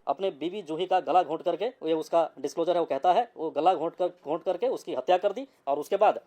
अपने बीवी जूही का गला घोंट करके, ये उसका डिस्क्लोजर है, वो कहता है वो गला घोंट करके उसकी हत्या कर दी और उसके बाद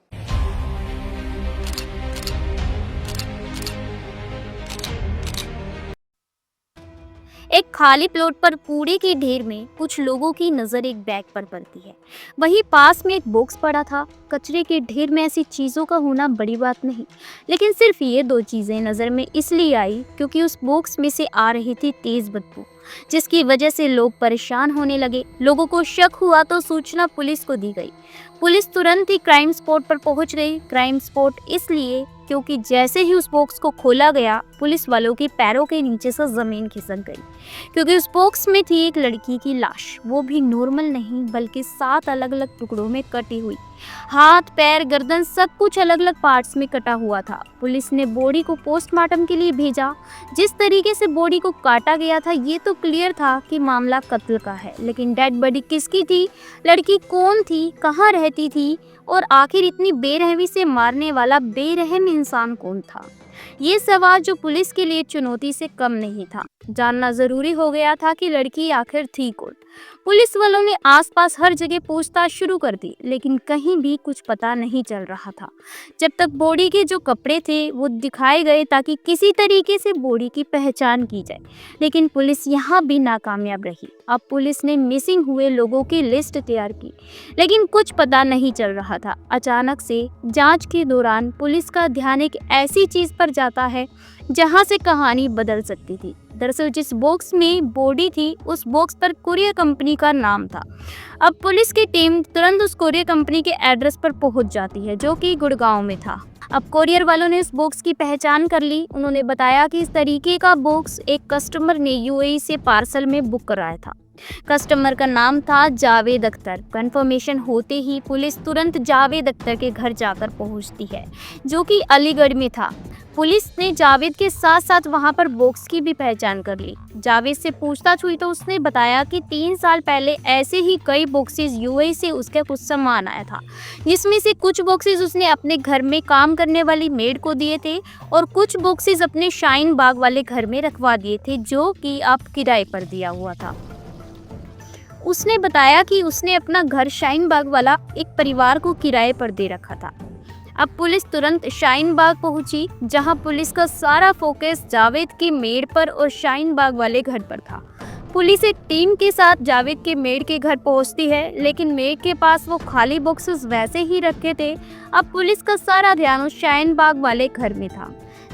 एक खाली प्लॉट पर कूड़े के ढेर में कुछ लोगों की नजर एक बैग पर पड़ती है। वहीं पास में एक बॉक्स पड़ा था। कचरे के ढेर में ऐसी चीजों का होना बड़ी बात नहीं, लेकिन सिर्फ ये दो चीजें नजर में इसलिए आई क्योंकि उस बॉक्स में से आ रही थी तेज बदबू, जिसकी वजह से लोग परेशान होने लगे। लोगों को शक हुआ तो सूचना पुलिस को दी गई। पुलिस तुरंत ही क्राइम स्पॉट पर पहुंच गई। क्राइम स्पॉट इसलिए क्योंकि जैसे ही उस बॉक्स को खोला गया, पुलिस वालों के पैरों के नीचे से जमीन खिसक गई, क्योंकि उस बॉक्स में थी एक लड़की की लाश। वो भी नॉर्मल नहीं बल्कि 7 अलग अलग टुकड़ों में कटी हुई। हाथ, पैर, गर्दन सब कुछ अलग अलग पार्ट्स में कटा हुआ था। पुलिस ने बॉडी को पोस्टमार्टम के लिए भेजा। जिस तरीके से बॉडी को काटा गया था ये तो क्लियर था कि मामला कत्ल का है, लेकिन डेड बॉडी किसकी थी, लड़की कौन थी, कहाँ रहती थी और आखिर इतनी बेरहमी से मारने वाला बेरहम इंसान कौन था? ये सवाल जो पुलिस के लिए चुनौती से कम नहीं था। जानना जरूरी हो गया था कि लड़की आखिर थी कौन। पुलिस वालों ने आसपास हर जगह पूछताछ शुरू कर दी, लेकिन कहीं भी कुछ पता नहीं चल रहा था। जब तक बॉडी के जो कपड़े थे वो दिखाए गए ताकि किसी तरीके से बॉडी की पहचान की जाए, लेकिन पुलिस यहाँ भी नाकामयाब रही। अब पुलिस ने मिसिंग हुए लोगों की लिस्ट तैयार की, लेकिन कुछ पता नहीं चल रहा था। अचानक से जांच के दौरान पुलिस का ध्यान एक ऐसी चीज पर जाता है जहां से कहानी बदल सकती थी। दरअसल जिस बॉक्स में बॉडी थी उस बॉक्स पर कुरियर कंपनी का नाम था। अब पुलिस की टीम तुरंत उस कुरियर कंपनी के एड्रेस पर पहुंच जाती है, जो कि गुड़गांव में था। अब कुरियर वालों ने उस बॉक्स की पहचान कर ली। उन्होंने बताया कि इस तरीके का बॉक्स एक कस्टमर ने यूएई से पार्सल में बुक कराया था। कस्टमर का नाम था जावेद अख्तर। कंफर्मेशन होते ही पुलिस तुरंत जावेद अख्तर के घर जाकर पहुंचती है, जो कि अलीगढ़ में था। पुलिस ने जावेद के साथ साथ वहां पर बॉक्स की भी पहचान कर ली। जावेद से पूछताछ हुई तो उसने बताया कि 3 साल पहले ऐसे ही कई बॉक्सेस यूएई से उसका कुछ सामान आया था, जिसमें से कुछ बॉक्सेस उसने अपने घर में काम करने वाली मेड को दिए थे और कुछ बॉक्सेस अपने शाहीन बाग वाले घर में रखवा दिए थे, जो कि अब किराए पर दिया हुआ था। उसने बताया कि उसने अपना घर शाहीन बाग वाला एक परिवार को किराए पर दे रखा था। अब पुलिस तुरंत शाहीन बाग पहुंची, जहां पुलिस का सारा फोकस जावेद की मेड पर और शाहीन बाग वाले घर पर था। पुलिस एक टीम के साथ जावेद के मेड के घर पहुंचती है, लेकिन मेड के पास वो खाली बॉक्सेस वैसे ही रखे थे। अब पुलिस का सारा ध्यान उस शाहीन बाग वाले घर में था।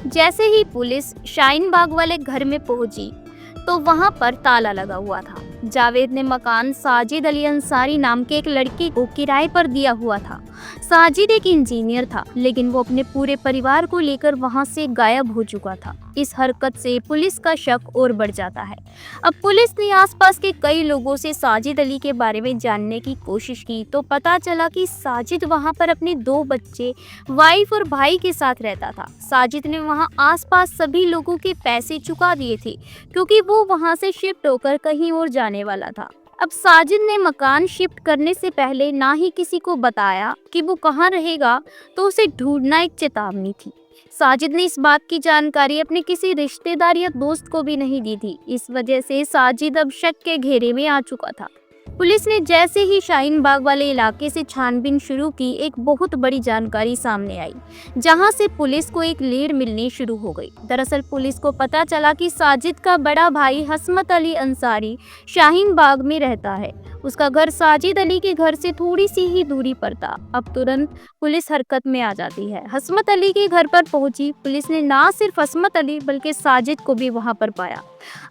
जैसे ही पुलिस शाहीन बाग वाले घर में पहुंची तो वहां पर ताला लगा हुआ था। जावेद ने मकान साजिद अली अंसारी नाम के एक लड़के को किराए पर दिया हुआ था। साजिद एक इंजीनियर था, लेकिन वो अपने पूरे परिवार को लेकर वहां से गायब हो चुका था। इस हरकत से पुलिस का शक और बढ़ जाता है। अब पुलिस ने आसपास के कई लोगों से साजिद अली के बारे में जानने की कोशिश की तो पता चला कि साजिद वहां पर अपने 2 बच्चे, वाइफ और भाई के साथ रहता था। साजिद ने वहां आसपास सभी लोगों के पैसे चुका दिए थे, क्योंकि वो वहां से शिफ्ट होकर कहीं और जाने वाला था। अब साजिद ने मकान शिफ्ट करने से पहले ना ही किसी को बताया कि वो कहाँ रहेगा, तो उसे ढूंढना एक चेतावनी थी। साजिद ने इस बात की जानकारी अपने किसी रिश्तेदार या दोस्त को भी नहीं दी थी। इस वजह से साजिद अब शक के घेरे में आ चुका था। पुलिस ने जैसे ही शाहीन बाग वाले इलाके से छानबीन शुरू की, एक बहुत बड़ी जानकारी सामने आई, जहां से पुलिस को एक लीड मिलनी शुरू हो गई। दरअसल पुलिस को पता चला कि साजिद का बड़ा भाई हसमत अली अंसारी शाहीन बाग में रहता है। उसका घर साजिद अली के घर से थोड़ी सी ही दूरी पर था। अब तुरंत पुलिस हरकत में आ जाती है। हसमत अली के घर पर पहुंची पुलिस ने ना सिर्फ हसमत अली बल्कि साजिद को भी वहां पर पाया।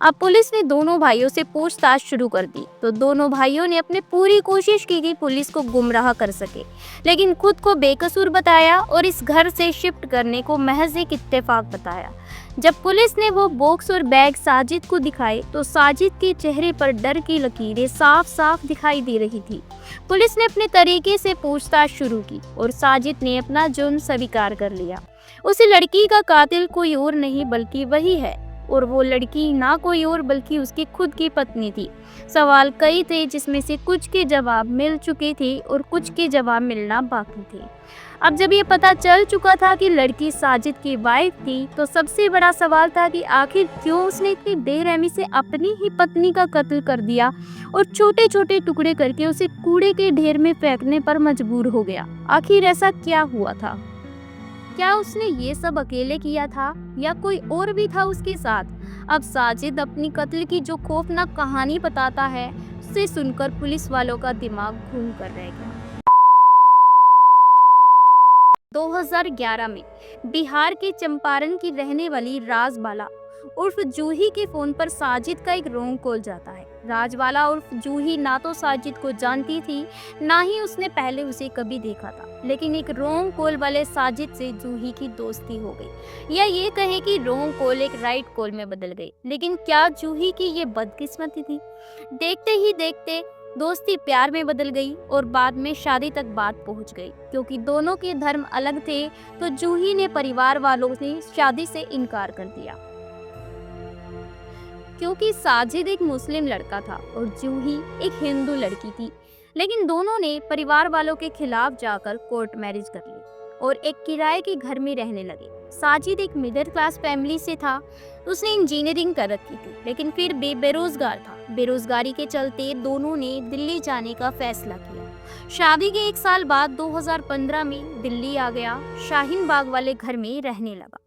अब पुलिस ने दोनों भाइयों से पूछताछ शुरू कर दी तो दोनों भाइयों ने अपनी पूरी कोशिश की कि पुलिस को गुमराह कर सके, लेकिन खुद को बेकसूर बताया और इस घर से शिफ्ट करने को महज एक इत्तेफाक बताया। जब पुलिस ने वो बॉक्स और बैग साजिद को दिखाए तो साजिद के चेहरे पर डर की लकीरें साफ साफ दिखाई दे रही थी। पुलिस ने अपने तरीके से पूछताछ शुरू की और साजिद ने अपना जुर्म स्वीकार कर लिया। उस लड़की का कातिल कोई और नहीं बल्कि वही है, और वो लड़की ना कोई और बल्कि उसकी खुद की पत्नी थी। सवाल कई थे, जिसमें से कुछ के जवाब मिल चुके थे और कुछ के जवाब मिलना बाकी थे। अब जब ये पता चल चुका था कि लड़की साजिद की वाइफ थी, तो सबसे बड़ा सवाल था कि आखिर क्यों उसने इतनी बेरहमी से अपनी ही पत्नी का कत्ल कर दिया और छोटे छोटे टुकड़े करके उसे कूड़े के ढेर में फेंकने पर मजबूर हो गया। आखिर ऐसा क्या हुआ था? क्या उसने ये सब अकेले किया था या कोई और भी था उसके साथ? अब साजिद अपनी कत्ल की जो खौफनाक कहानी बताता है, उसे सुनकर पुलिस वालों का दिमाग घूम कर रह गया। 2011 में बिहार के चंपारण की रहने वाली राजबाला उर्फ जूही के फोन पर साजिद का एक रॉन्ग कॉल जाता है। राजबाला उर्फ जूही ना तो साजिद को जानती थी, ना ही उसने पहले उसे कभी देखा था, लेकिन एक रॉन्ग कॉल वाले साजिद से जूही की दोस्ती हो गई, या ये कहे कि रॉन्ग कॉल एक राइट कॉल में बदल गई। लेकिन क्या जूही की ये बदकिस्मती थी? देखते ही देखते दोस्ती प्यार में बदल गई और बाद में शादी तक बात पहुंच गई। क्योंकि दोनों के धर्म अलग थे, तो जूही ने परिवार वालों से शादी से इनकार कर दिया। क्योंकि साजिद एक मुस्लिम लड़का था और जूही एक हिंदू लड़की थी, लेकिन दोनों ने परिवार वालों के खिलाफ जाकर कोर्ट मैरिज कर ली और एक किराए के घर में रहने लगे। साजिद एक मिडिल क्लास फैमिली से था, उसने इंजीनियरिंग कर रखी थी, लेकिन फिर भी बेरोजगार था। बेरोजगारी के चलते दोनों ने दिल्ली जाने का फैसला किया। शादी के 1 साल बाद 2015 में दिल्ली आ गया, शाहीन बाग वाले घर में रहने लगा।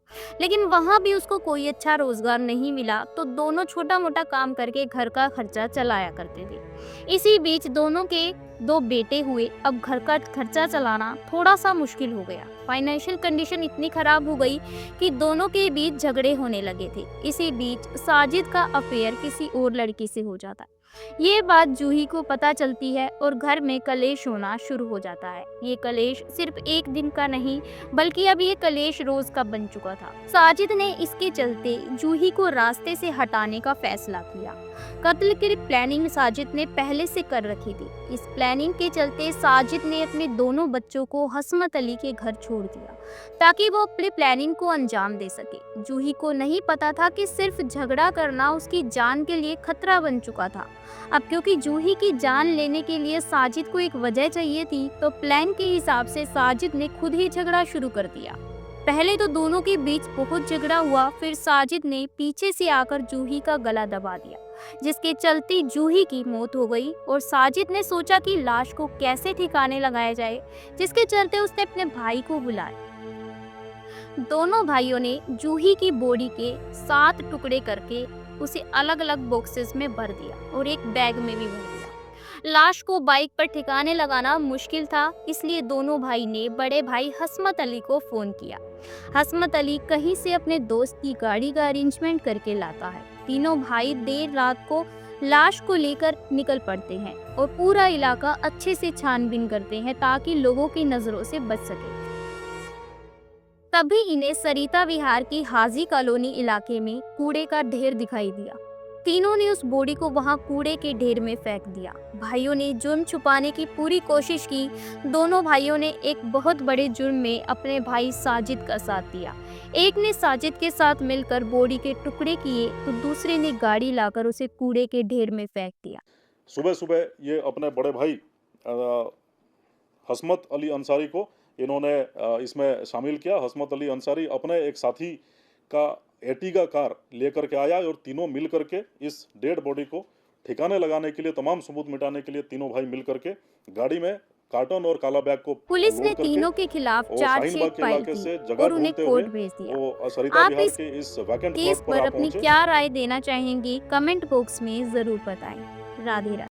लेकिन वहाँ भी उसको कोई अच्छा रोजगार नहीं मिला, तो दोनों छोटा मोटा काम करके घर का खर्चा चलाया करते थे। इसी बीच दोनों के 2 बेटे हुए। अब घर का खर्चा चलाना थोड़ा सा मुश्किल हो गया। फाइनेंशियल कंडीशन इतनी खराब हो गई कि दोनों के बीच झगड़े होने लगे थे। इसी बीच साजिद का अफेयर किसी और लड़की से हो जाता है। ये बात जूही को पता चलती है और घर में कलेश होना शुरू हो जाता है। ये कलेश सिर्फ एक दिन का नहीं, बल्कि अब ये कलेश रोज का बन चुका था। साजिद ने इसके चलते जूही को रास्ते से हटाने का फैसला किया। कत्ल की प्लानिंग साजिद ने पहले से कर रखी थी। इस प्लानिंग के चलते साजिद ने अपने दोनों बच्चों को हसमत अली के घर छोड़ दिया, ताकि वो अपनी प्लानिंग को अंजाम दे सके। जूही को नहीं पता था कि सिर्फ झगड़ा करना उसकी जान के लिए खतरा बन चुका था। अब क्योंकि जूही की जान लेने के लिए साजिद को एक वजह चाहिए थी, तो प्लान के हिसाब से साजिद ने खुद ही झगड़ा शुरू कर दिया। पहले तो दोनों के बीच बहुत झगड़ा हुआ, फिर साजिद ने पीछे से आकर जूही का गला दबा दिया, जिसके चलते जूही की मौत हो गई। और साजिद ने सोचा कि लाश को कैसे ठिकाने लगाया जाए, जिसके चलते उसने अपने भाई को बुलाया। दोनों भाइयों ने जूही की बॉडी के 7 टुकड़े करके उसे अलग अलग बॉक्सेस में भर दिया और एक बैग में भी भर दिया। लाश को बाइक पर ठिकाने लगाना मुश्किल था, इसलिए दोनों भाई ने बड़े भाई हसमत अली को फोन किया। हसमत अली कहीं से अपने दोस्त की गाड़ी का अरेंजमेंट करके लाता है। तीनों भाई देर रात को लाश को लेकर निकल पड़ते हैं और पूरा इलाका अच्छे से छानबीन करते हैं, ताकि लोगों की नजरों से बच सके। तभी इन्हें सरिता विहार की हाजी कॉलोनी इलाके में कूड़े का ढेर दिखाई दिया। तीनों ने उस बॉडी को वहां कूड़े के ढेर में फेंक दिया। भाइयों ने जुर्म छुपाने की पूरी कोशिश की। दोनों भाइयों ने एक बहुत बड़े जुर्म में अपने भाई साजिद का साथ दिया। एक ने साजिद के साथ मिलकर बॉडी के टुकड़े किए, तो दूसरे ने गाड़ी लाकर उसे कूड़े के ढेर में फेंक दिया। सुबह सुबह ये अपने बड़े भाई हसमत अली अंसारी को इन्होंने इसमें शामिल किया। हसमत अली अंसारी अपने एक साथी का एर्टिगा कार लेकर के आया और तीनों मिल करके इस डेड बॉडी को ठिकाने लगाने के लिए, तमाम सबूत मिटाने के लिए तीनों भाई मिल करके गाड़ी में कार्टन और काला बैग को पुलिस ने तीनों के खिलाफ चार्जशीट फाइल की और उन्हें कोर्ट भेज दिया। आप इस केस पर अपनी क्या राय देना चाहेंगी, कमेंट बॉक्स में जरूर बताएं। राधे राधे।